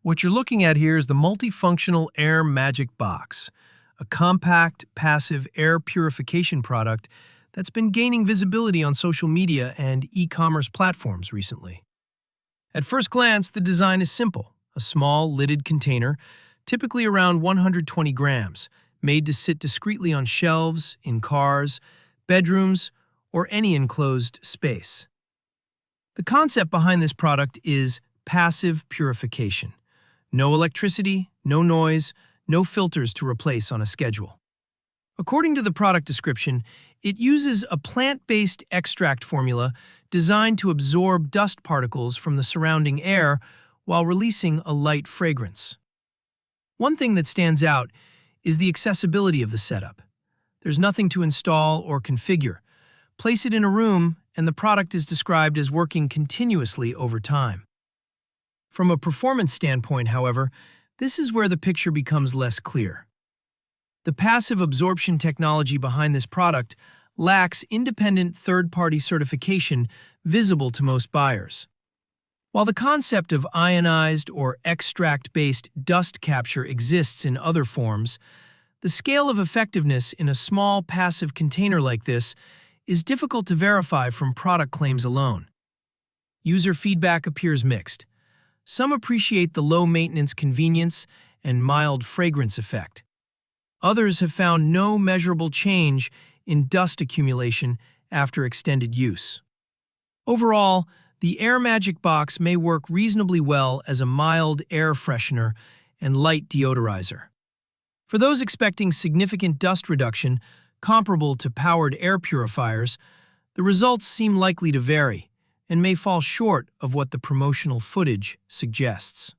What you're looking at here is the multifunctional Air Magic Box, a compact, passive air purification product that's been gaining visibility on social media and e-commerce platforms recently. At first glance, the design is simple: a small, lidded container, typically around 120 grams, made to sit discreetly on shelves, in cars, bedrooms, or any enclosed space. The concept behind this product is passive purification. No electricity, no noise, no filters to replace on a schedule. According to the product description, it uses a plant-based extract formula designed to absorb dust particles from the surrounding air while releasing a light fragrance. One thing that stands out is the accessibility of the setup. There's nothing to install or configure. Place it in a room, and the product is described as working continuously over time. From a performance standpoint, however, this is where the picture becomes less clear. The passive absorption technology behind this product lacks independent third-party certification visible to most buyers. While the concept of ionized or extract-based dust capture exists in other forms, the scale of effectiveness in a small passive container like this is difficult to verify from product claims alone. User feedback appears mixed. Some appreciate the low-maintenance convenience and mild fragrance effect. Others have found no measurable change in dust accumulation after extended use. Overall, the Air Magic Box may work reasonably well as a mild air freshener and light deodorizer. For those expecting significant dust reduction comparable to powered air purifiers, the results seem likely to vary and may fall short of what the promotional footage suggests.